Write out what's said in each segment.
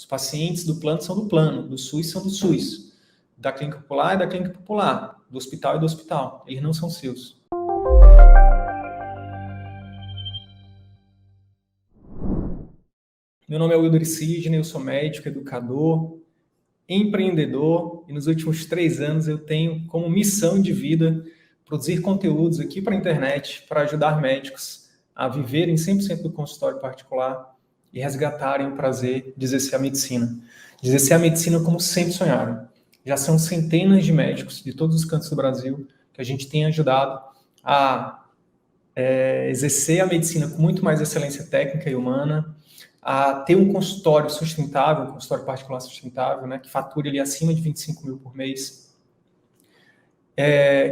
Os pacientes do plano são do plano, do SUS são do SUS, da clínica popular é da clínica popular, do hospital é do hospital. Eles não são seus. Meu nome é Wilder Sidney, eu sou médico, educador, empreendedor, e nos últimos 3 anos eu tenho como missão de vida produzir conteúdos aqui para a internet para ajudar médicos a viverem 100% do consultório particular e resgatarem o prazer de exercer a medicina. De exercer a medicina como sempre sonharam. Já são centenas de médicos de todos os cantos do Brasil que a gente tem ajudado a exercer a medicina com muito mais excelência técnica e humana, a ter um consultório sustentável, um consultório particular sustentável, né, que fature ali acima de 25 mil por mês,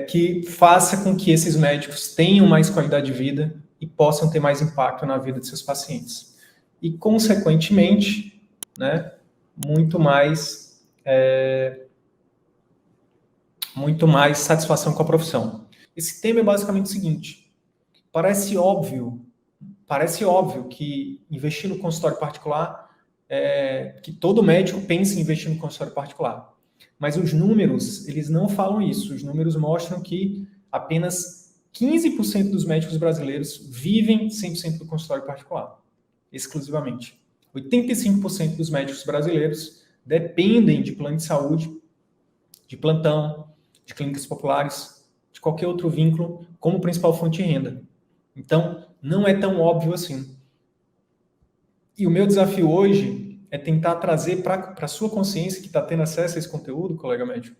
que faça com que esses médicos tenham mais qualidade de vida e possam ter mais impacto na vida de seus pacientes. E, consequentemente, né, muito mais satisfação com a profissão. Esse tema é basicamente o seguinte: parece óbvio que investir no consultório particular, que todo médico pensa em investir no consultório particular. Mas os números, eles não falam isso. Os números mostram que apenas 15% dos médicos brasileiros vivem 100% do consultório particular, exclusivamente. 85% dos médicos brasileiros dependem de plano de saúde, de plantão, de clínicas populares, de qualquer outro vínculo como principal fonte de renda. Então, não é tão óbvio assim. E o meu desafio hoje é tentar trazer para a sua consciência, que está tendo acesso a esse conteúdo, colega médico,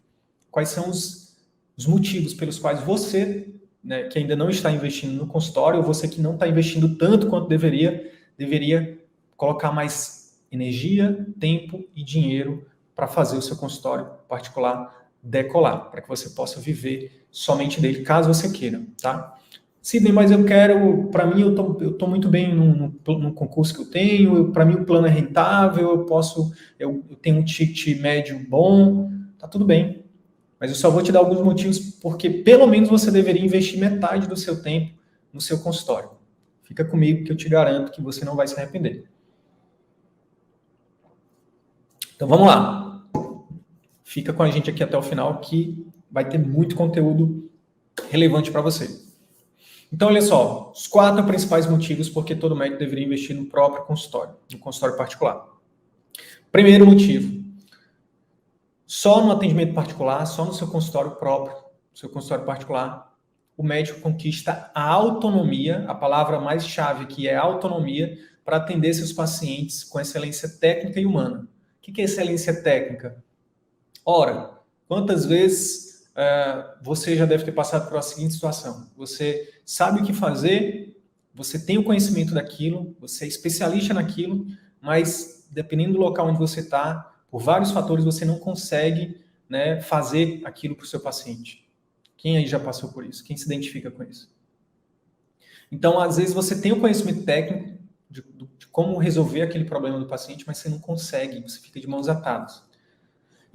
quais são os motivos pelos quais você, né, que ainda não está investindo no consultório, ou você que não está investindo tanto quanto deveria colocar mais energia, tempo e dinheiro para fazer o seu consultório particular decolar, para que você possa viver somente dele, caso você queira, tá? Sidney, mas eu quero, para mim, eu tô muito bem no concurso que eu tenho, para mim o plano é rentável, eu tenho um ticket médio bom, tá tudo bem. Mas eu só vou te dar alguns motivos, porque pelo menos você deveria investir metade do seu tempo no seu consultório. Fica comigo que eu te garanto que você não vai se arrepender. Então vamos lá. Fica com a gente aqui até o final que vai ter muito conteúdo relevante para você. Então, olha só, os 4 principais motivos por que todo médico deveria investir no próprio consultório, no consultório particular. Primeiro motivo, só no atendimento particular, só no seu consultório próprio, seu consultório particular, o médico conquista a autonomia, a palavra mais chave aqui é autonomia, para atender seus pacientes com excelência técnica e humana. O que é excelência técnica? Ora, quantas vezes você já deve ter passado pela seguinte situação: você sabe o que fazer, você tem o conhecimento daquilo, você é especialista naquilo, mas dependendo do local onde você está, por vários fatores você não consegue, né, fazer aquilo para o seu paciente. Quem aí já passou por isso? Quem se identifica com isso? Então, às vezes você tem o conhecimento técnico de como resolver aquele problema do paciente, mas você não consegue, você fica de mãos atadas.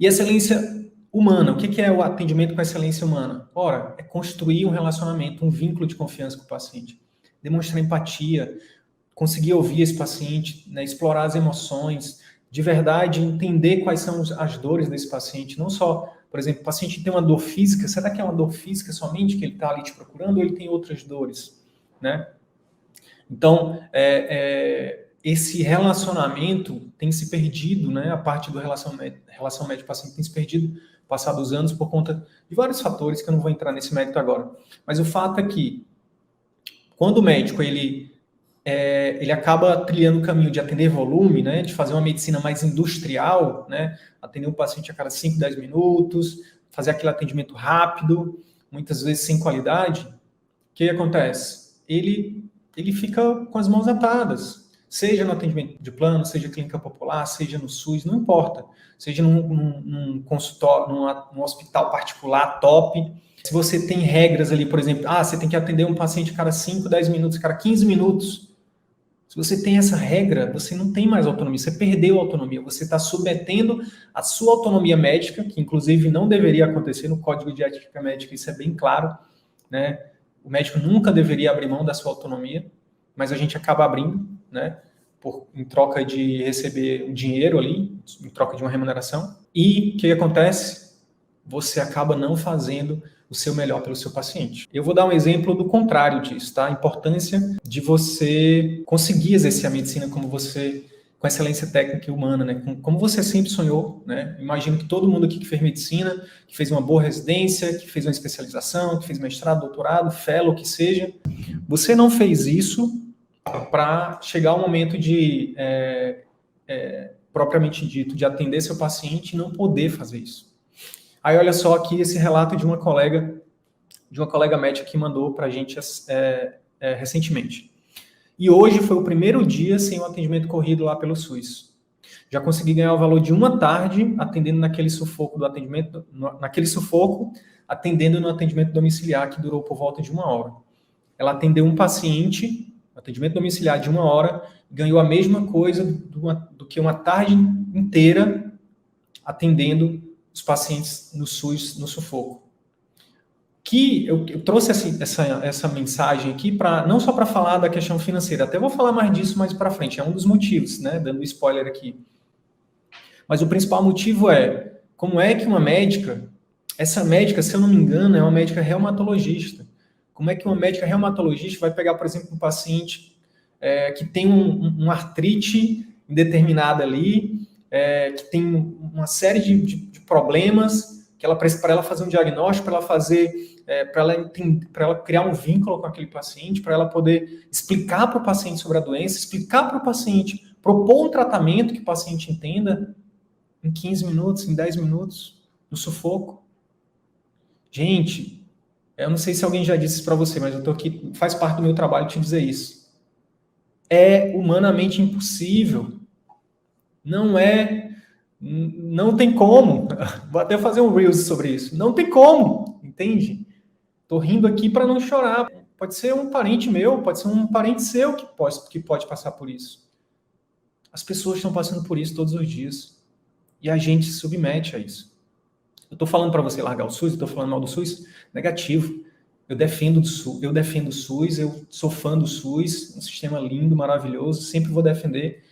E excelência humana, o que é o atendimento com excelência humana? Ora, é construir um relacionamento, um vínculo de confiança com o paciente. Demonstrar empatia, conseguir ouvir esse paciente, né, explorar as emoções, de verdade entender quais são as dores desse paciente. Não só, por exemplo, o paciente tem uma dor física, será que é uma dor física somente que ele está ali te procurando ou ele tem outras dores? Né? Então, esse relacionamento tem se perdido, né? A parte do relação médico-paciente tem se perdido passado os anos por conta de vários fatores que eu não vou entrar nesse mérito agora. Mas o fato é que quando o médico ele acaba trilhando o caminho de atender volume, né, de fazer uma medicina mais industrial, né, atender um paciente a cada 5, 10 minutos, fazer aquele atendimento rápido, muitas vezes sem qualidade, o que acontece? Ele fica com as mãos atadas, seja no atendimento de plano, seja clínica popular, seja no SUS, não importa, seja num consultório, num hospital particular top. Se você tem regras ali, por exemplo, você tem que atender um paciente a cada 5, 10 minutos, a cada 15 minutos. Se você tem essa regra, você não tem mais autonomia, você perdeu a autonomia, você está submetendo a sua autonomia médica, que inclusive não deveria acontecer no Código de Ética Médica, isso é bem claro, né? O médico nunca deveria abrir mão da sua autonomia, mas a gente acaba abrindo, né? em troca de receber um dinheiro ali, em troca de uma remuneração. E o que acontece? Você acaba não fazendo o seu melhor pelo seu paciente. Eu vou dar um exemplo do contrário disso, tá? A importância de você conseguir exercer a medicina com excelência técnica e humana, né? Como você sempre sonhou, né? Imagino que todo mundo aqui que fez medicina, que fez uma boa residência, que fez uma especialização, que fez mestrado, doutorado, fellow, o que seja, você não fez isso para chegar ao momento de, propriamente dito, de atender seu paciente e não poder fazer isso. Aí olha só aqui esse relato de uma colega médica que mandou para a gente recentemente. E hoje foi o primeiro dia sem o atendimento corrido lá pelo SUS. Já consegui ganhar o valor de uma tarde atendendo naquele sufoco do atendimento, atendendo no atendimento domiciliar que durou por volta de 1 hora. Ela atendeu um paciente, atendimento domiciliar de 1 hora, ganhou a mesma coisa do que uma tarde inteira atendendo os pacientes no SUS, no sufoco. Que eu trouxe essa mensagem aqui não só para falar da questão financeira, até vou falar mais disso mais para frente, é um dos motivos, né, dando spoiler aqui. Mas o principal motivo é, como é que essa médica, se eu não me engano, é uma médica reumatologista. Como é que uma médica reumatologista vai pegar, por exemplo, um paciente que tem um artrite indeterminada ali, que tem uma série de problemas, para ela fazer um diagnóstico, para ela criar um vínculo com aquele paciente, para ela poder explicar para o paciente sobre a doença, explicar para o paciente, propor um tratamento que o paciente entenda em 15 minutos, em 10 minutos, no sufoco. Gente, eu não sei se alguém já disse isso para você, mas eu estou aqui, faz parte do meu trabalho te dizer isso. É humanamente impossível. Não tem como. Vou até fazer um Reels sobre isso. Não tem como, entende? Tô rindo aqui para não chorar. Pode ser um parente meu, pode ser um parente seu que pode passar por isso. As pessoas estão passando por isso todos os dias. E a gente se submete a isso. Eu tô falando para você largar o SUS, eu tô falando mal do SUS? Negativo. Eu defendo o SUS, eu sou fã do SUS, um sistema lindo, maravilhoso, sempre vou defender.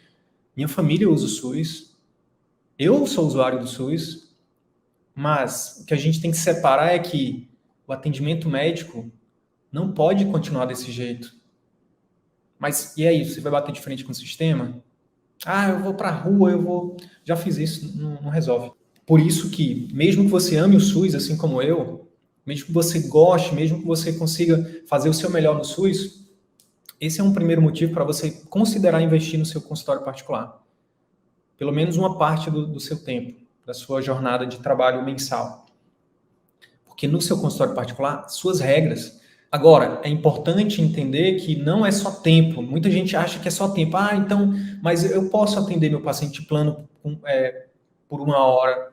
Minha família usa o SUS. Eu sou usuário do SUS, mas o que a gente tem que separar é que o atendimento médico não pode continuar desse jeito. Mas e aí, você vai bater de frente com o sistema? Eu vou para a rua, já fiz isso, não resolve. Por isso que, mesmo que você ame o SUS, assim como eu, mesmo que você goste, mesmo que você consiga fazer o seu melhor no SUS, esse é um primeiro motivo para você considerar investir no seu consultório particular. Pelo menos uma parte do seu tempo, da sua jornada de trabalho mensal. Porque no seu consultório particular, suas regras. Agora, é importante entender que não é só tempo. Muita gente acha que é só tempo. Mas eu posso atender meu paciente plano por 1 hora.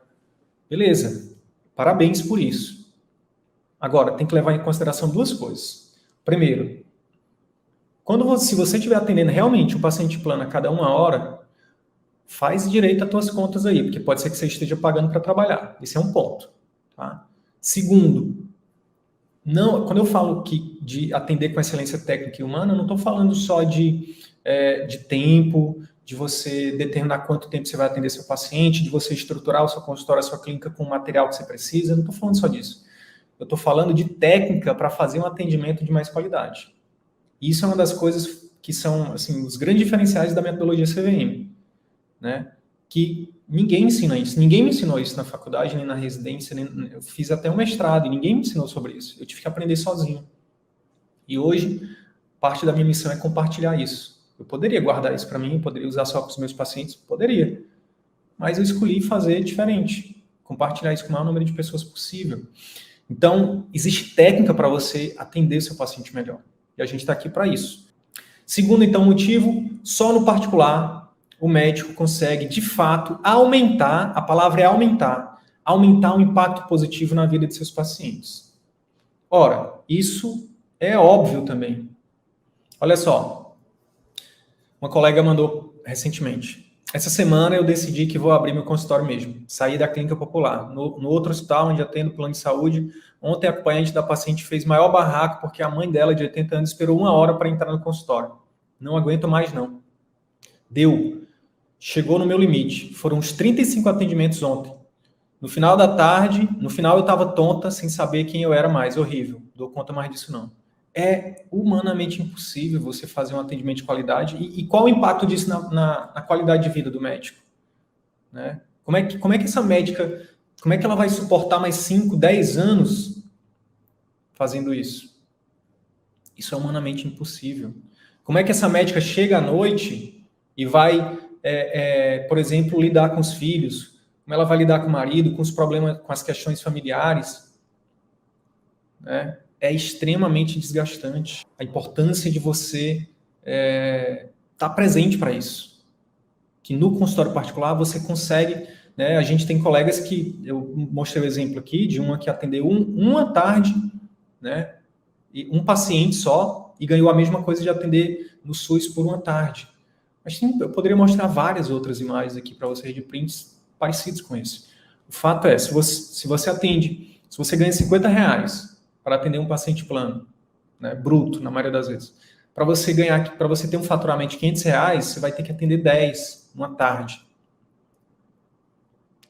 Beleza, parabéns por isso. Agora, tem que levar em consideração 2 coisas. Primeiro, se você estiver atendendo realmente um paciente plano a cada 1 hora, faz direito as tuas contas aí, porque pode ser que você esteja pagando para trabalhar. Esse é um ponto. Tá? Segundo, quando eu falo de atender com excelência técnica e humana, eu não estou falando só de tempo, de você determinar quanto tempo você vai atender seu paciente, de você estruturar o seu consultório, a sua clínica com o material que você precisa. Eu não estou falando só disso. Eu estou falando de técnica para fazer um atendimento de mais qualidade. E isso é uma das coisas que são assim, os grandes diferenciais da metodologia CVM. Né? Que ninguém ensina isso. Ninguém me ensinou isso na faculdade, nem na residência. Eu fiz até um mestrado e ninguém me ensinou sobre isso. Eu tive que aprender sozinho. E hoje, parte da minha missão é compartilhar isso. Eu poderia guardar isso para mim, eu poderia usar só para os meus pacientes, poderia. Mas eu escolhi fazer diferente. Compartilhar isso com o maior número de pessoas possível. Então, existe técnica para você atender o seu paciente melhor. E a gente está aqui para isso. Segundo, então, motivo, só no particular, o médico consegue, de fato, aumentar, a palavra é aumentar o impacto positivo na vida de seus pacientes. Ora, isso é óbvio também. Olha só, uma colega mandou recentemente. Essa semana eu decidi que vou abrir meu consultório mesmo, sair da clínica popular. No outro hospital onde atendo plano de saúde, ontem a acompanhante da paciente fez maior barraco porque a mãe dela, de 80 anos, esperou 1 hora para entrar no consultório. Não aguento mais, não. Deu. Chegou no meu limite. Foram uns 35 atendimentos ontem. No final da tarde, no final eu estava tonta, sem saber quem eu era mais. Horrível. Dou conta mais disso não. É humanamente impossível você fazer um atendimento de qualidade. E qual o impacto disso na qualidade de vida do médico? Né? Como é que essa médica, como é que ela vai suportar mais 5, 10 anos fazendo isso? Isso é humanamente impossível. Como é que essa médica chega à noite e vai, por exemplo, lidar com os filhos? Como ela vai lidar com o marido, com os problemas, com as questões familiares? Né? É extremamente desgastante. A importância de você estar presente para isso. Que no consultório particular você consegue, né? A gente tem colegas que, eu mostrei o exemplo aqui, de uma que atendeu uma tarde, né? E um paciente só, e ganhou a mesma coisa de atender no SUS por uma tarde. Mas sim, eu poderia mostrar várias outras imagens aqui para vocês de prints parecidos com esse. O fato é, se você atende, se você ganha R$50 para atender um paciente plano, né, bruto, na maioria das vezes, para você ter um faturamento de R$500, você vai ter que atender 10 uma tarde.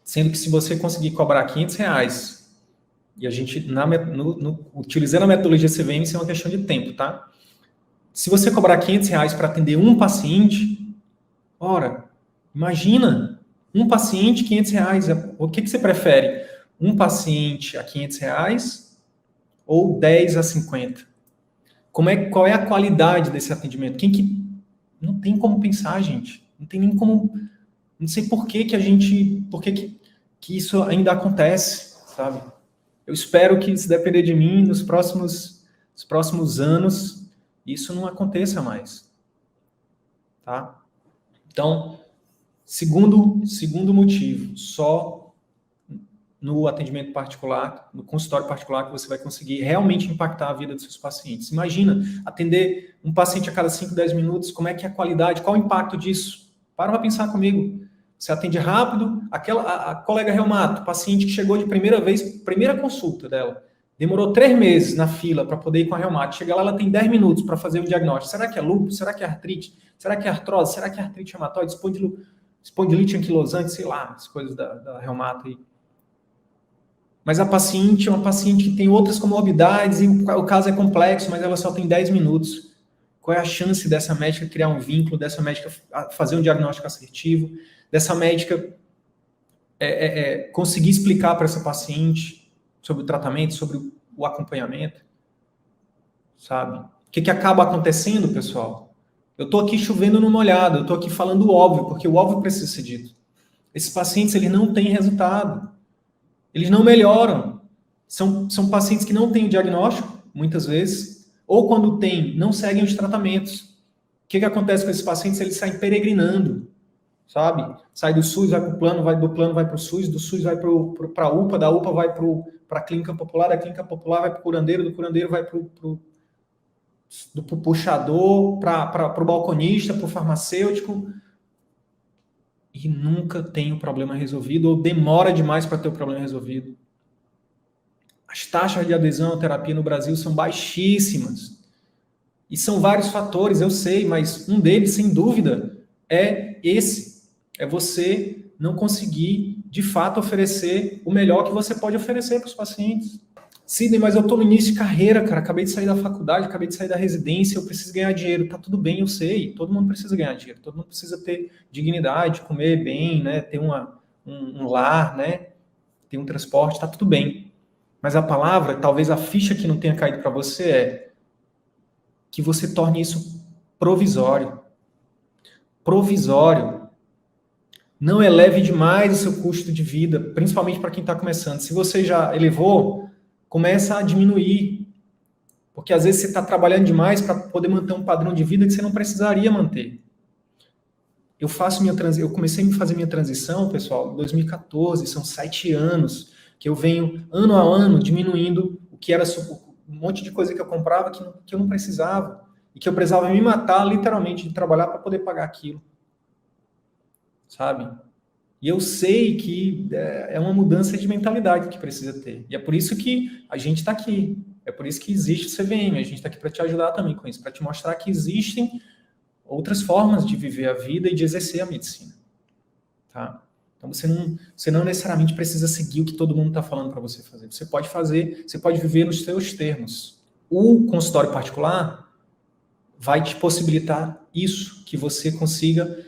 Sendo que se você conseguir cobrar R$500, e a gente, utilizando a metodologia CVM, isso é uma questão de tempo, tá? Se você cobrar R$500 para atender um paciente, ora, imagina, um paciente, R$500. O que você prefere? Um paciente a R$500 ou 10 a 50? Qual é a qualidade desse atendimento? Não tem como pensar, gente. Não tem nem como... Não sei por que isso ainda acontece, sabe? Eu espero que, se depender de mim, nos próximos anos, isso não aconteça mais. Tá? Então, segundo motivo, só no atendimento particular, no consultório particular, que você vai conseguir realmente impactar a vida dos seus pacientes. Imagina, atender um paciente a cada 5, 10 minutos, como é que é a qualidade, qual o impacto disso? Para pensar comigo. Você atende rápido, a colega reumato, paciente que chegou de primeira vez, primeira consulta dela, demorou 3 meses na fila para poder ir com a reumato. Chega lá, ela tem 10 minutos para fazer o diagnóstico. Será que é lúpus? Será que é artrite? Será que é artrose? Será que é artrite reumatoide? Espondilite anquilosante? Sei lá, as coisas da reumato aí. Mas a paciente é uma paciente que tem outras comorbidades e o caso é complexo, mas ela só tem 10 minutos. Qual é a chance dessa médica criar um vínculo, dessa médica fazer um diagnóstico assertivo, dessa médica conseguir explicar para essa paciente sobre o tratamento, sobre o acompanhamento, sabe? O que acaba acontecendo, pessoal? Eu estou aqui chovendo no molhado, eu estou aqui falando o óbvio, porque o óbvio precisa ser dito. Esses pacientes, eles não têm resultado. Eles não melhoram. São pacientes que não têm o diagnóstico, muitas vezes, ou quando tem, não seguem os tratamentos. O que acontece com esses pacientes? Eles saem peregrinando, sabe? Sai do SUS, vai para o plano, do plano vai para o SUS, do SUS vai para a UPA, da UPA vai para a clínica popular, da clínica popular vai para o curandeiro, do curandeiro vai do puxador, para o balconista, para o farmacêutico, e nunca tem o problema resolvido, ou demora demais para ter o problema resolvido. As taxas de adesão à terapia no Brasil são baixíssimas. E são vários fatores, eu sei, mas um deles, sem dúvida, é esse. É você não conseguir, de fato, oferecer o melhor que você pode oferecer para os pacientes. Sidney, mas eu estou no início de carreira, cara. Acabei de sair da faculdade, acabei de sair da residência, eu preciso ganhar dinheiro. Tá tudo bem, eu sei. Todo mundo precisa ganhar dinheiro. Todo mundo precisa ter dignidade, comer bem, né? Ter um lar, né? Ter um transporte, tá tudo bem. Mas a palavra, talvez a ficha que não tenha caído para você é que você torne isso provisório. Provisório. Não eleve demais o seu custo de vida, principalmente para quem está começando. Se você já elevou, começa a diminuir. Porque às vezes você está trabalhando demais para poder manter um padrão de vida que você não precisaria manter. Eu comecei a fazer minha transição, pessoal, em 2014, são 7 anos, que eu venho, ano a ano, diminuindo o que era um monte de coisa que eu comprava que eu não precisava. E que eu precisava me matar, literalmente, de trabalhar para poder pagar aquilo. Sabe? E eu sei que é uma mudança de mentalidade que precisa ter. E é por isso que a gente está aqui. É por isso que existe o CVM. A gente está aqui para te ajudar também com isso, para te mostrar que existem outras formas de viver a vida e de exercer a medicina. Tá? Então você não necessariamente precisa seguir o que todo mundo está falando para você fazer. Você pode fazer, você pode viver nos seus termos. O consultório particular vai te possibilitar isso, que você consiga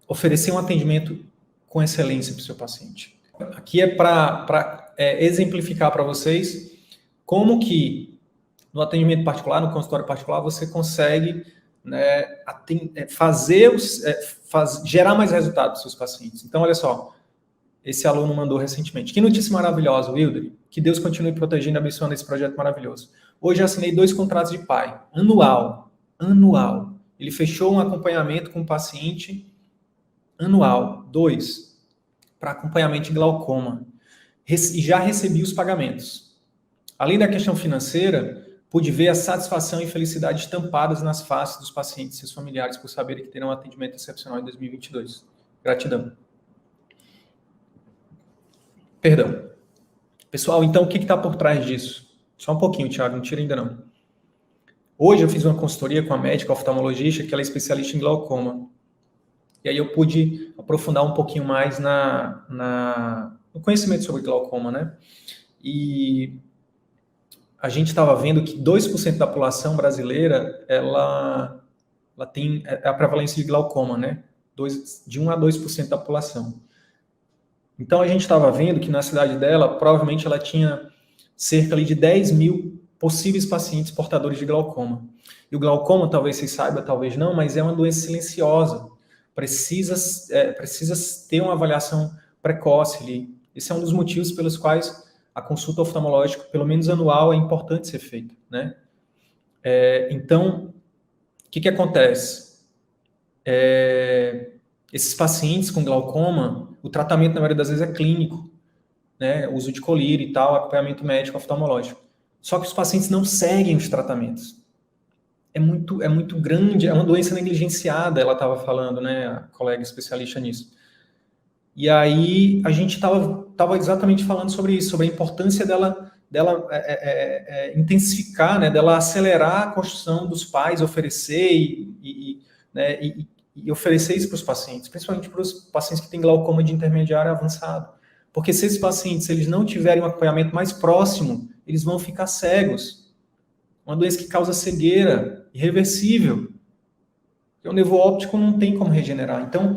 oferecer um atendimento com excelência para o seu paciente. Aqui é para exemplificar para vocês como que no atendimento particular, no consultório particular, você consegue, né, gerar mais resultados para os seus pacientes. Então, olha só, esse aluno mandou recentemente. Que notícia maravilhosa, Wilder. Que Deus continue protegendo e abençoando esse projeto maravilhoso. Hoje eu assinei 2 contratos de pai, anual. Ele fechou um acompanhamento com o paciente anual, 2, para acompanhamento de glaucoma. E já recebi os pagamentos. Além da questão financeira, pude ver a satisfação e felicidade estampadas nas faces dos pacientes e seus familiares por saberem que terão um atendimento excepcional em 2022. Gratidão. Perdão. Pessoal, então o que está por trás disso? Só um pouquinho, Thiago, não tira ainda não. Hoje eu fiz uma consultoria com a médica oftalmologista, que ela é especialista em glaucoma. E aí eu pude aprofundar um pouquinho mais no conhecimento sobre glaucoma, né? E a gente estava vendo que 2% da população brasileira, ela tem a prevalência de glaucoma, né? De 1 a 2% da população. Então, a gente estava vendo que na cidade dela, provavelmente ela tinha cerca ali de 10 mil possíveis pacientes portadores de glaucoma. E o glaucoma, talvez vocês saibam, talvez não, mas é uma doença silenciosa. Precisa ter uma avaliação precoce ali. Esse é um dos motivos pelos quais a consulta oftalmológica, pelo menos anual, é importante ser feita, né? Então, o que acontece? Esses pacientes com glaucoma, o tratamento, na maioria das vezes, é clínico, né? Uso de colírio e tal, acompanhamento médico oftalmológico. Só que os pacientes não seguem os tratamentos. É muito grande, é uma doença negligenciada, ela estava falando, né? A colega especialista nisso. E aí a gente estava exatamente falando sobre isso, sobre a importância dela intensificar, né? Dela acelerar a construção dos pais, oferecer e oferecer isso para os pacientes, principalmente para os pacientes que têm glaucoma de intermediário avançado. Porque se esses pacientes eles não tiverem um acompanhamento mais próximo, eles vão ficar cegos. Uma doença que causa cegueira, irreversível. Porque o nervo óptico não tem como regenerar. Então,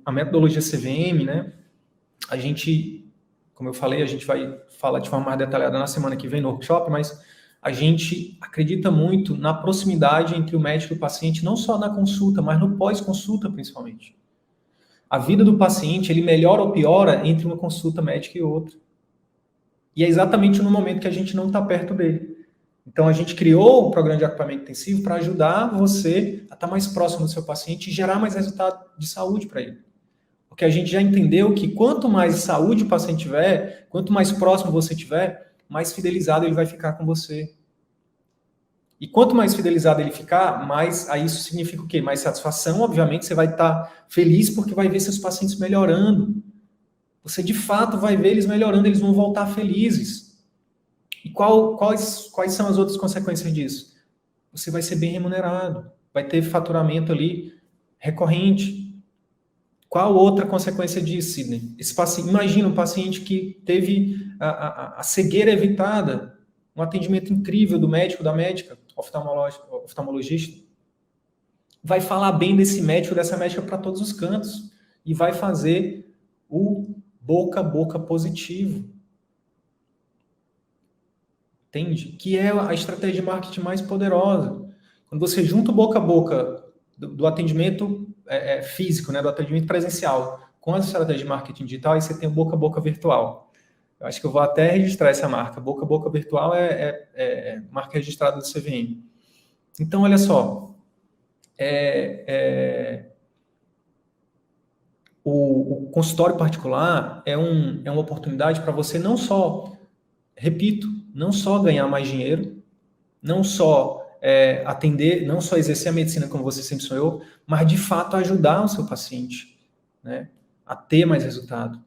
a metodologia CVM, né? A gente, como eu falei, a gente vai falar de forma mais detalhada na semana que vem no workshop, mas a gente acredita muito na proximidade entre o médico e o paciente, não só na consulta, mas no pós-consulta, principalmente. A vida do paciente, ele melhora ou piora entre uma consulta médica e outra. E é exatamente no momento que a gente não está perto dele. Então, a gente criou o programa de acompanhamento intensivo para ajudar você a estar mais próximo do seu paciente e gerar mais resultado de saúde para ele. Porque a gente já entendeu que quanto mais saúde o paciente tiver, quanto mais próximo você tiver, mais fidelizado ele vai ficar com você. E quanto mais fidelizado ele ficar, mais aí isso significa o quê? Mais satisfação, obviamente, você vai estar feliz porque vai ver seus pacientes melhorando. Você, de fato, vai ver eles melhorando, eles vão voltar felizes. E quais são as outras consequências disso? Você vai ser bem remunerado, vai ter faturamento ali recorrente. Qual outra consequência disso, Sidney? Imagina um paciente que teve a cegueira evitada, um atendimento incrível do médico, da médica, oftalmologista. Vai falar bem desse médico, dessa médica para todos os cantos. E vai fazer o boca a boca positivo. Entende? Que é a estratégia de marketing mais poderosa. Quando você junta o boca a boca do atendimento físico, né, do atendimento presencial, com a estratégia de marketing digital, aí você tem o boca a boca virtual. Eu acho que eu vou até registrar essa marca. Boca a boca virtual é marca registrada do CVM. Então, olha só. O consultório particular é uma oportunidade para você não só, repito, não só ganhar mais dinheiro, não só atender, não só exercer a medicina como você sempre sonhou, mas de fato ajudar o seu paciente, né, a ter mais resultado.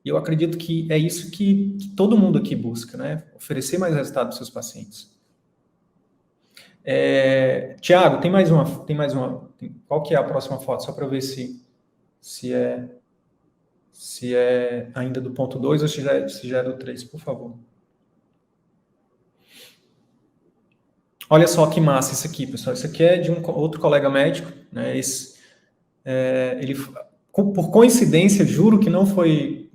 E eu acredito que é isso que todo mundo aqui busca, né, oferecer mais resultado para os seus pacientes. Tiago, tem mais uma. Qual que é a próxima foto? Só para eu ver se é ainda do ponto 2 ou se já é do 3, por favor. Olha só que massa isso aqui, pessoal. Isso aqui é de um outro colega médico, né? Ele, por coincidência, juro que não foi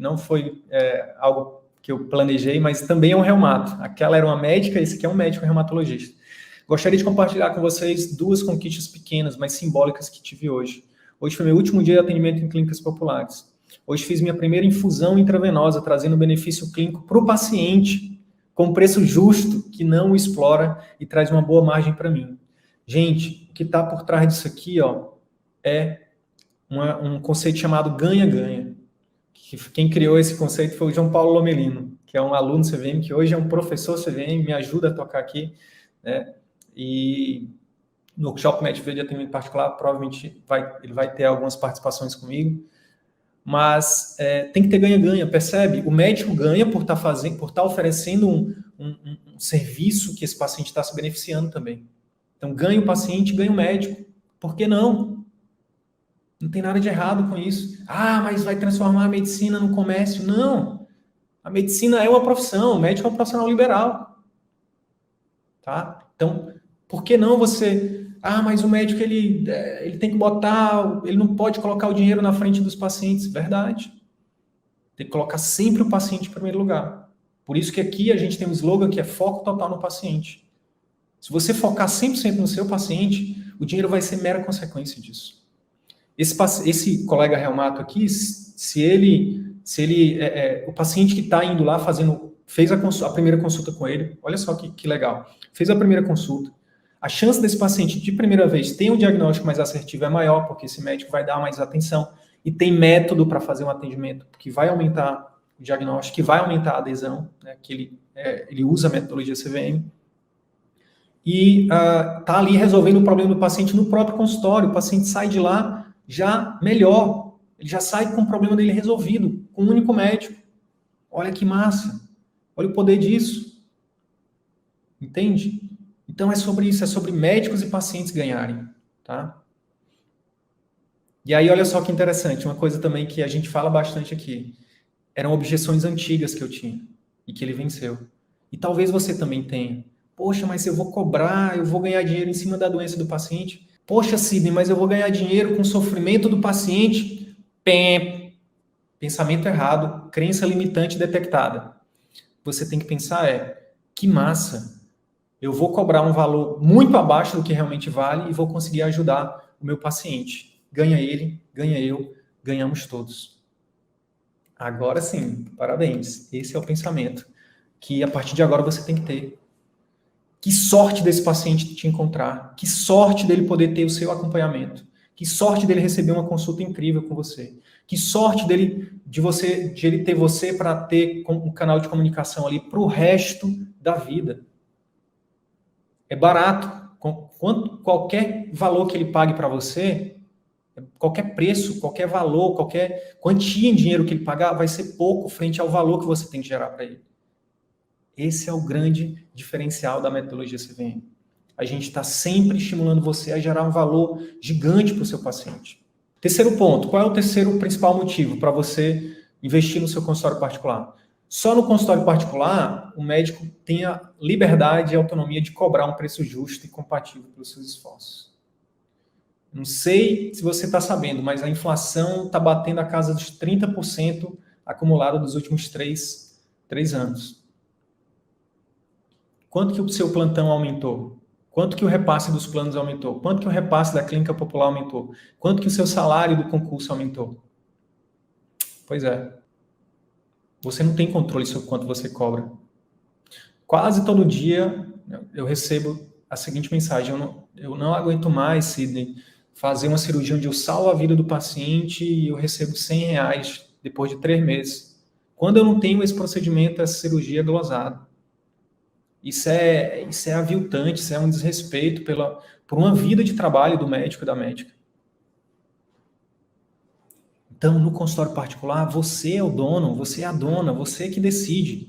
algo que eu planejei, mas também é um reumato. Aquela era uma médica, esse aqui é um médico reumatologista. Gostaria de compartilhar com vocês 2 conquistas pequenas, mas simbólicas que tive hoje. Hoje foi meu último dia de atendimento em clínicas populares. Hoje fiz minha primeira infusão intravenosa, trazendo benefício clínico para o paciente, com preço justo, que não o explora e traz uma boa margem para mim. Gente, o que está por trás disso aqui, ó, é um conceito chamado ganha-ganha. Quem criou esse conceito foi o João Paulo Lomelino, que é um aluno CVM, que hoje é um professor CVM, me ajuda a tocar aqui, né? E no workshop Médico de atendimento particular, provavelmente ele vai ter algumas participações comigo, mas tem que ter ganha-ganha, percebe? O médico ganha por estar oferecendo um serviço que esse paciente está se beneficiando também. Então, ganha o paciente, ganha o médico. Por que não? Não tem nada de errado com isso. Mas vai transformar a medicina no comércio. Não. A medicina é uma profissão, o médico é um profissional liberal. Tá? Então, por que não você... mas o médico, ele tem que ele não pode colocar o dinheiro na frente dos pacientes. Verdade. Tem que colocar sempre o paciente em primeiro lugar. Por isso que aqui a gente tem um slogan que é foco total no paciente. Se você focar 100% no seu paciente, o dinheiro vai ser mera consequência disso. Esse colega reumato aqui, o paciente que está indo lá fez a primeira consulta com ele, olha só que legal, fez a primeira consulta, a chance desse paciente de primeira vez ter um diagnóstico mais assertivo é maior, porque esse médico vai dar mais atenção e tem método para fazer um atendimento que vai aumentar o diagnóstico, que vai aumentar a adesão, né, que ele usa a metodologia CVM, e está ali resolvendo o problema do paciente no próprio consultório. O paciente sai de lá já melhor, ele já sai com o problema dele resolvido, com um único médico. Olha que massa, olha o poder disso. Entende? Então é sobre isso, é sobre médicos e pacientes ganharem, tá? E aí olha só que interessante, uma coisa também que a gente fala bastante aqui, eram objeções antigas que eu tinha, e que ele venceu. E talvez você também tenha. Poxa, mas eu vou cobrar, eu vou ganhar dinheiro em cima da doença do paciente. Poxa, Sidney, mas eu vou ganhar dinheiro com o sofrimento do paciente. Pensamento errado, crença limitante detectada. Você tem que pensar que massa, eu vou cobrar um valor muito abaixo do que realmente vale e vou conseguir ajudar o meu paciente. Ganha ele, ganha eu, ganhamos todos. Agora sim, parabéns. Esse é o pensamento que a partir de agora você tem que ter. Que sorte desse paciente te encontrar. Que sorte dele poder ter o seu acompanhamento. Que sorte dele receber uma consulta incrível com você. Que sorte de ele ter você para ter um canal de comunicação ali para o resto da vida. É barato. Qualquer valor que ele pague para você, qualquer preço, qualquer valor, qualquer quantia em dinheiro que ele pagar, vai ser pouco frente ao valor que você tem que gerar para ele. Esse é o grande diferencial da metodologia CVM. A gente está sempre estimulando você a gerar um valor gigante para o seu paciente. Terceiro ponto, qual é o terceiro principal motivo para você investir no seu consultório particular? Só no consultório particular, o médico tem a liberdade e a autonomia de cobrar um preço justo e compatível pelos seus esforços. Não sei se você está sabendo, mas a inflação está batendo a casa dos 30% acumulada dos últimos 3 anos. Quanto que o seu plantão aumentou? Quanto que o repasse dos planos aumentou? Quanto que o repasse da clínica popular aumentou? Quanto que o seu salário do concurso aumentou? Pois é. Você não tem controle sobre quanto você cobra. Quase todo dia eu recebo a seguinte mensagem: eu não aguento mais, Sidney, fazer uma cirurgia onde eu salvo a vida do paciente e eu recebo R$100 depois de 3 meses. Quando eu não tenho esse procedimento, essa cirurgia é glosada. Isso é aviltante, isso é um desrespeito por uma vida de trabalho do médico e da médica. Então, no consultório particular, você é o dono, você é a dona, você que decide.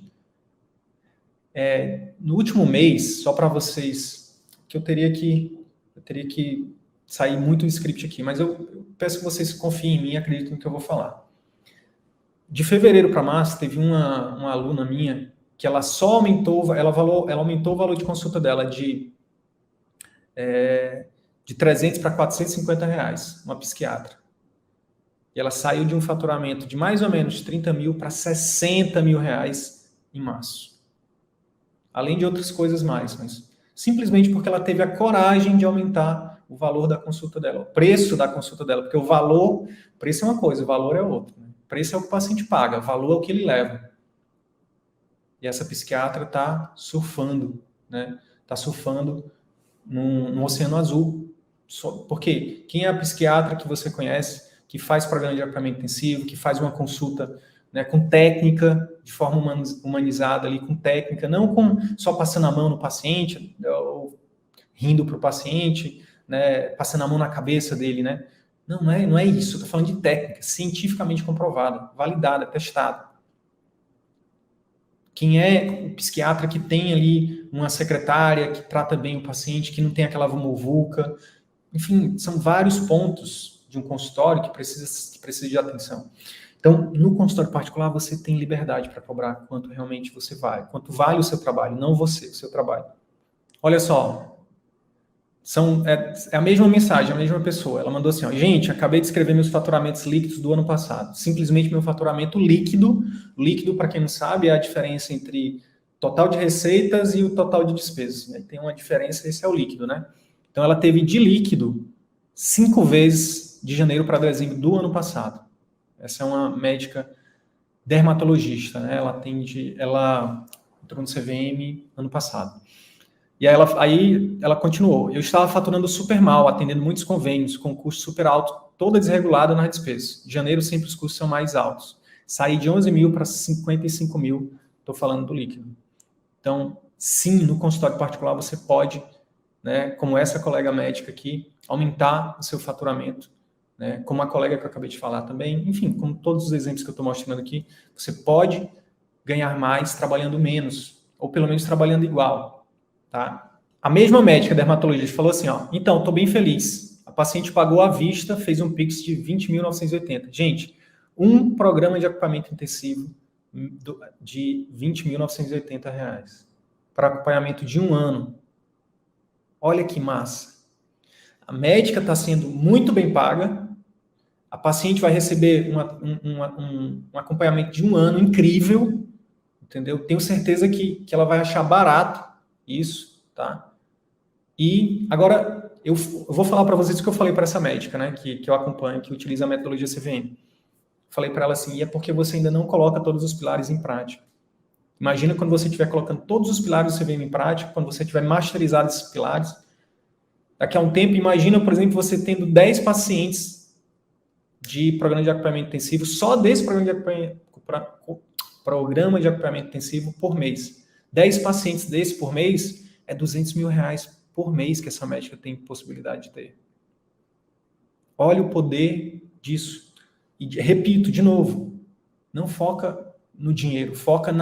No último mês, só para vocês que eu teria que sair muito do script aqui, mas eu peço que vocês confiem em mim e acreditem no que eu vou falar. De fevereiro para março, teve uma aluna minha que ela só aumentou, ela aumentou o valor de consulta dela de 300 para 450 reais, uma psiquiatra. E ela saiu de um faturamento de mais ou menos 30 mil para 60 mil reais em março. Além de outras coisas mais, mas simplesmente porque ela teve a coragem de aumentar o valor da consulta dela, o preço da consulta dela, porque o preço é uma coisa, o valor é outra. Né? O preço é o que o paciente paga, o valor é o que ele leva. E essa psiquiatra está surfando, né? Está surfando num oceano azul. Por quê? Quem é a psiquiatra que você conhece, que faz programa de acompanhamento intensivo, que faz uma consulta, né, com técnica, de forma humanizada ali, com técnica, não com só passando a mão no paciente, ou rindo para o paciente, né, passando a mão na cabeça dele, né? Não é isso, estou falando de técnica, cientificamente comprovada, validada, testada. Quem é o psiquiatra que tem ali uma secretária que trata bem o paciente, que não tem aquela muvuca. Enfim, são vários pontos de um consultório que precisa de atenção. Então, no consultório particular, você tem liberdade para cobrar quanto realmente você vale, quanto vale o seu trabalho, não você, o seu trabalho. Olha só, é a mesma mensagem, a mesma pessoa. Ela mandou assim, ó, gente, acabei de escrever meus faturamentos líquidos do ano passado. Simplesmente meu faturamento líquido, para quem não sabe, é a diferença entre total de receitas e o total de despesas. Né? Tem uma diferença, esse é o líquido, né? Então, ela teve de líquido 5 vezes de janeiro para dezembro do ano passado. Essa é uma médica dermatologista, né? Ela entrou no CVM ano passado. E aí ela continuou. Eu estava faturando super mal, atendendo muitos convênios, com custo super alto, toda desregulada nas despesas. Em janeiro sempre os custos são mais altos. Saí de 11 mil para 55 mil, estou falando do líquido. Então, sim, no consultório particular você pode, né, como essa colega médica aqui, aumentar o seu faturamento, né, como a colega que eu acabei de falar também, enfim, como todos os exemplos que eu estou mostrando aqui, você pode ganhar mais trabalhando menos, ou pelo menos trabalhando igual. Tá? A mesma médica dermatologista falou assim, ó, então, estou bem feliz. A paciente pagou à vista, fez um Pix de 20.980. Gente, um programa de acompanhamento intensivo de 20.980 reais para acompanhamento de um ano. Olha que massa. A médica está sendo muito bem paga, a paciente vai receber um acompanhamento de um ano incrível, entendeu? Tenho certeza que ela vai achar barato isso, tá? E agora eu vou falar para vocês o que eu falei para essa médica, né, que eu acompanho, que utiliza a metodologia CVM. Falei para ela assim, e é porque você ainda não coloca todos os pilares em prática. Imagina quando você estiver colocando todos os pilares do CVM em prática, quando você tiver masterizado esses pilares. Daqui a um tempo, imagina, por exemplo, você tendo 10 pacientes de programa de acompanhamento intensivo, só desse programa de acompanhamento intensivo por mês. 10 pacientes desse por mês é 200 mil reais por mês que essa médica tem possibilidade de ter. Olha o poder disso. E repito de novo, não foca no dinheiro, foca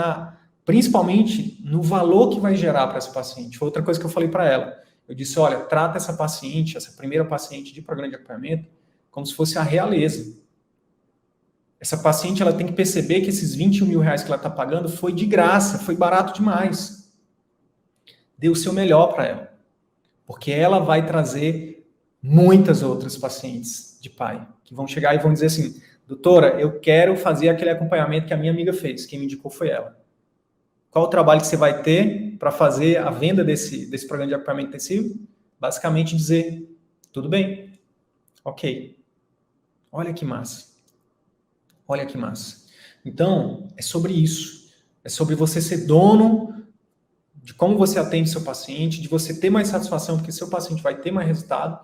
principalmente no valor que vai gerar para essa paciente. Foi outra coisa que eu falei para ela. Eu disse, olha, trata essa paciente, essa primeira paciente de programa de acompanhamento, como se fosse a realeza. Essa paciente ela tem que perceber que esses 21 mil reais que ela está pagando foi de graça, foi barato demais. Dê o seu melhor para ela. Porque ela vai trazer muitas outras pacientes de pai, que vão chegar e vão dizer assim, doutora, eu quero fazer aquele acompanhamento que a minha amiga fez, quem me indicou foi ela. Qual o trabalho que você vai ter para fazer a venda desse programa de acompanhamento intensivo? Basicamente dizer, tudo bem, ok. Olha que massa. Olha que massa. Então, é sobre isso. É sobre você ser dono de como você atende seu paciente, de você ter mais satisfação, porque seu paciente vai ter mais resultado,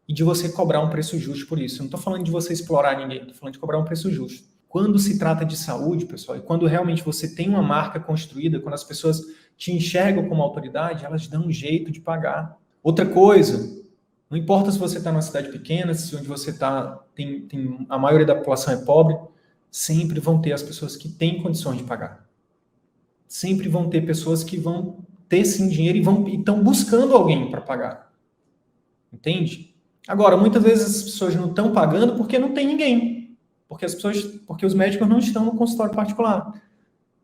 e de você cobrar um preço justo por isso. Eu não estou falando de você explorar ninguém, estou falando de cobrar um preço justo. Quando se trata de saúde, pessoal, e quando realmente você tem uma marca construída, quando as pessoas te enxergam como autoridade, elas dão um jeito de pagar. Outra coisa, não importa se você está numa cidade pequena, se onde você está, a maioria da população é pobre, sempre vão ter as pessoas que têm condições de pagar. Sempre vão ter pessoas que vão ter sim dinheiro e estão buscando alguém para pagar. Entende? Agora, muitas vezes as pessoas não estão pagando porque não tem ninguém. Porque os médicos não estão no consultório particular.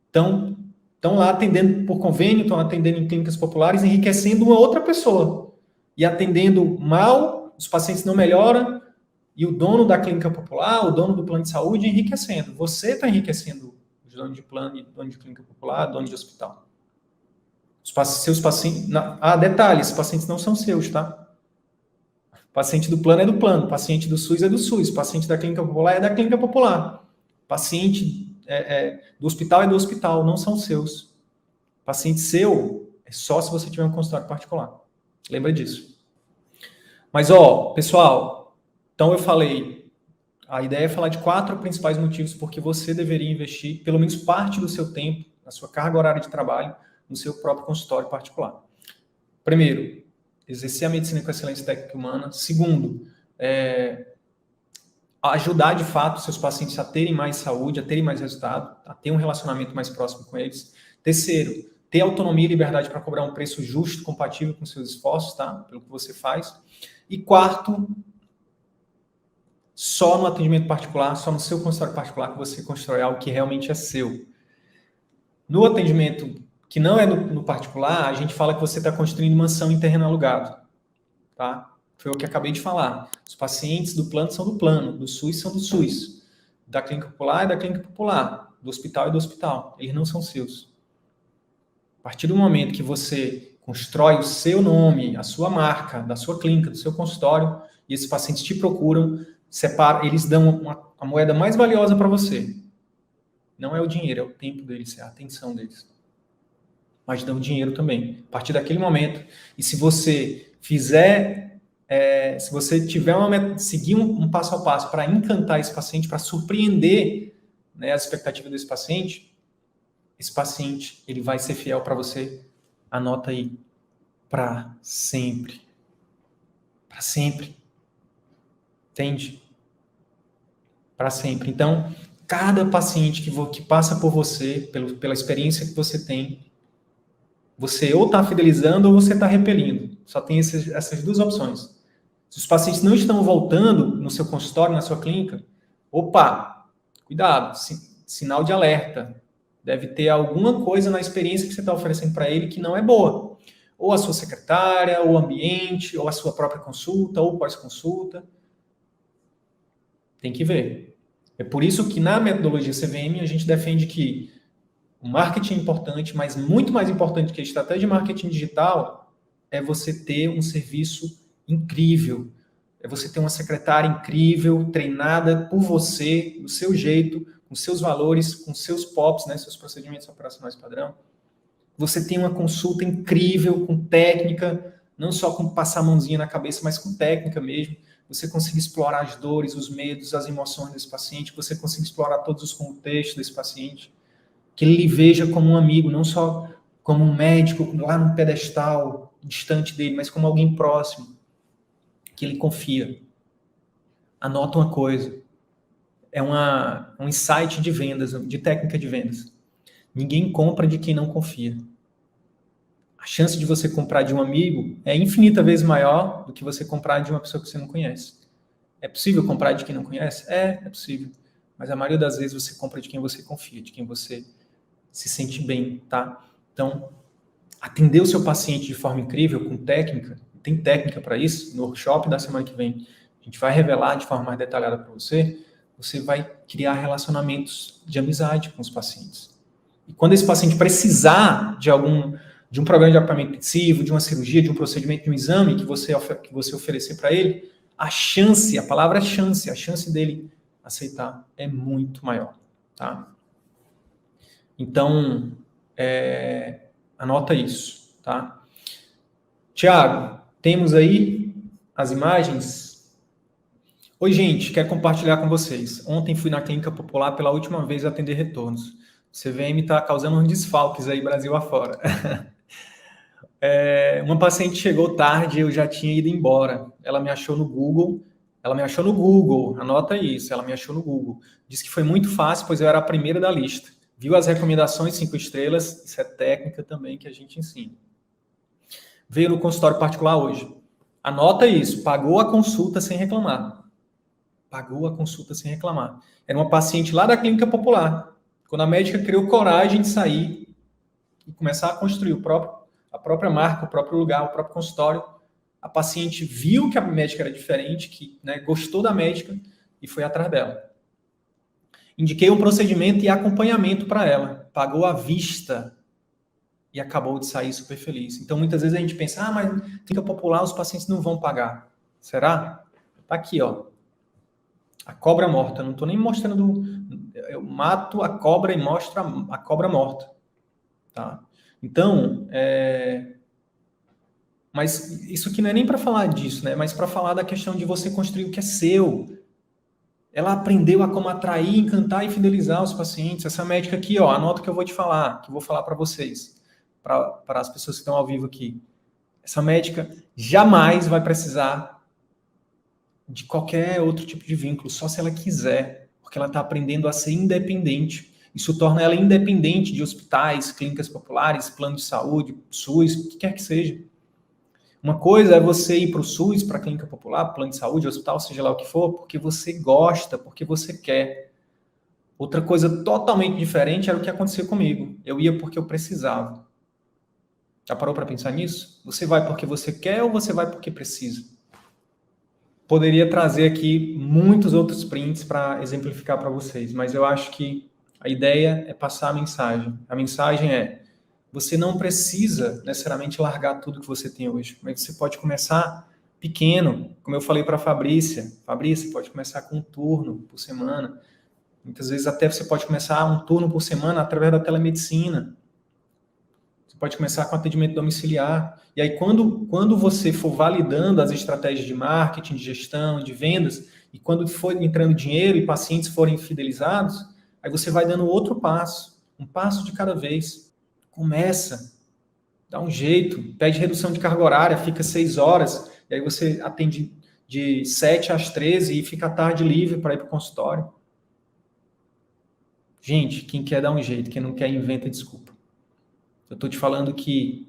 Estão lá atendendo por convênio, estão atendendo em clínicas populares, enriquecendo uma outra pessoa. E atendendo mal, os pacientes não melhoram, e o dono da clínica popular, o dono do plano de saúde, enriquecendo. Você está enriquecendo os donos de plano, dono de clínica popular, dono de hospital. Seus pacientes... detalhe, esses pacientes não são seus, tá? O paciente do plano é do plano, o paciente do SUS é do SUS, o paciente da clínica popular é da clínica popular. O paciente do hospital é do hospital, não são seus. O paciente seu é só se você tiver um consultório particular. Lembra disso. Mas, pessoal, então eu falei, a ideia é falar de 4 principais motivos porque você deveria investir pelo menos parte do seu tempo, na sua carga horária de trabalho, no seu próprio consultório particular. Primeiro, exercer a medicina com excelência técnica humana. Segundo, ajudar de fato seus pacientes a terem mais saúde, a terem mais resultado, a ter um relacionamento mais próximo com eles. Terceiro, ter autonomia e liberdade para cobrar um preço justo, compatível com seus esforços, tá? Pelo que você faz. E quarto, só no atendimento particular, só no seu consultório particular que você constrói algo que realmente é seu. No atendimento que não é no particular, a gente fala que você está construindo mansão em terreno alugado, tá? Foi o que acabei de falar. Os pacientes do plano são do plano, do SUS são do SUS, da clínica popular é da clínica popular, do hospital é do hospital. Eles não são seus. A partir do momento que você constrói o seu nome, a sua marca, da sua clínica, do seu consultório, e esses pacientes te procuram, eles dão a moeda mais valiosa para você. Não é o dinheiro, é o tempo deles, é a atenção deles. Mas dão dinheiro também. A partir daquele momento, e se você fizer... se você tiver seguir um passo a passo para encantar esse paciente, para surpreender, né, as expectativas desse paciente, esse paciente ele vai ser fiel para você. Anota aí. Para sempre. Para sempre. Entende? Para sempre. Então, cada paciente que passa por você, pela experiência que você tem, você ou está fidelizando ou você está repelindo. Só tem essas 2 opções. Se os pacientes não estão voltando no seu consultório, na sua clínica, cuidado, sinal de alerta. Deve ter alguma coisa na experiência que você está oferecendo para ele que não é boa. Ou a sua secretária, ou o ambiente, ou a sua própria consulta, ou pós-consulta. Tem que ver. É por isso que na metodologia CVM a gente defende que o marketing é importante, mas muito mais importante que a estratégia de marketing digital é você ter um serviço incrível. É você ter uma secretária incrível, treinada por você, do seu jeito, com seus valores, com seus POPs, né, seus procedimentos operacionais padrão. Você tem uma consulta incrível, com técnica, não só com passar a mãozinha na cabeça, mas com técnica mesmo. Você consegue explorar as dores, os medos, as emoções desse paciente, você consegue explorar todos os contextos desse paciente, que ele lhe veja como um amigo, não só como um médico lá no pedestal, distante dele, mas como alguém próximo, que ele confia. Anota uma coisa, é um insight de vendas, de técnica de vendas. Ninguém compra de quem não confia. A chance de você comprar de um amigo é infinita vezes maior do que você comprar de uma pessoa que você não conhece. É possível comprar de quem não conhece? É possível. Mas a maioria das vezes você compra de quem você confia, de quem você se sente bem, tá? Então, atender o seu paciente de forma incrível, com técnica, tem técnica para isso, no workshop da semana que vem, a gente vai revelar de forma mais detalhada para você, você vai criar relacionamentos de amizade com os pacientes. E quando esse paciente precisar de um programa de acompanhamento intensivo, de uma cirurgia, de um procedimento, de um exame que você oferecer para ele, a palavra é chance, a chance dele aceitar é muito maior, tá? Então, anota isso, tá? Tiago, temos aí as imagens? Oi, gente, quero compartilhar com vocês. Ontem fui na clínica popular pela última vez atender retornos. O CVM está causando uns desfalques aí, Brasil afora. Uma paciente chegou tarde, eu já tinha ido embora. Ela me achou no Google, anota isso, ela me achou no Google. Disse que foi muito fácil, pois eu era a primeira da lista. Viu as recomendações 5 estrelas, isso é técnica também que a gente ensina, veio no consultório particular hoje. Anota isso, pagou a consulta sem reclamar. Pagou a consulta sem reclamar. Era uma paciente lá da clínica popular. Quando a médica criou coragem de sair e começar a construir a própria marca, o próprio lugar, o próprio consultório, a paciente viu que a médica era diferente, que, né, gostou da médica e foi atrás dela. Indiquei um procedimento e acompanhamento para ela. Pagou à vista e acabou de sair super feliz. Então, muitas vezes a gente pensa, mas clínica popular, os pacientes não vão pagar. Será? Tá aqui, ó. A cobra morta. Não estou nem mostrando... Eu mato a cobra e mostro a cobra morta. Tá? Então, mas isso aqui não é nem para falar disso, né? Mas para falar da questão de você construir o que é seu. Ela aprendeu a como atrair, encantar e fidelizar os pacientes. Essa médica aqui, ó, anota o que eu vou te falar, que eu vou falar para vocês, para as pessoas que estão ao vivo aqui. Essa médica jamais vai precisar de qualquer outro tipo de vínculo, só se ela quiser, porque ela está aprendendo a ser independente. Isso torna ela independente de hospitais, clínicas populares, plano de saúde, SUS, o que quer que seja. Uma coisa é você ir para o SUS, para a clínica popular, plano de saúde, hospital, seja lá o que for, porque você gosta, porque você quer. Outra coisa totalmente diferente era o que aconteceu comigo. Eu ia porque eu precisava. Já parou para pensar nisso? Você vai porque você quer ou você vai porque precisa? Poderia trazer aqui muitos outros prints para exemplificar para vocês, mas eu acho que a ideia é passar a mensagem. A mensagem é: você não precisa necessariamente largar tudo que você tem hoje, mas você pode começar pequeno, como eu falei para a Fabrícia. Fabrícia, pode começar com um turno por semana. Muitas vezes até você pode começar um turno por semana através da telemedicina. Você pode começar com atendimento domiciliar. E aí, quando você for validando as estratégias de marketing, de gestão, de vendas, e quando for entrando dinheiro e pacientes forem fidelizados, aí você vai dando outro passo, um passo de cada vez. Começa, dá um jeito, pede redução de carga horária, fica 6 horas, e aí você atende de 7 às 13 e fica à tarde livre para ir para o consultório. Gente, quem quer dá um jeito, quem não quer inventa desculpa. Eu estou te falando que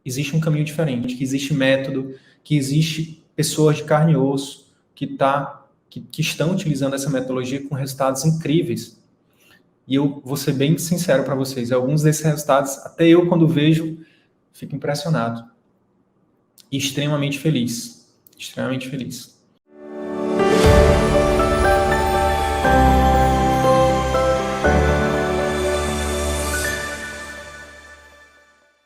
existe um caminho diferente, que existe método, que existe pessoas de carne e osso que estão utilizando essa metodologia com resultados incríveis. E eu vou ser bem sincero para vocês, alguns desses resultados, até eu quando vejo, fico impressionado. E extremamente feliz. Extremamente feliz.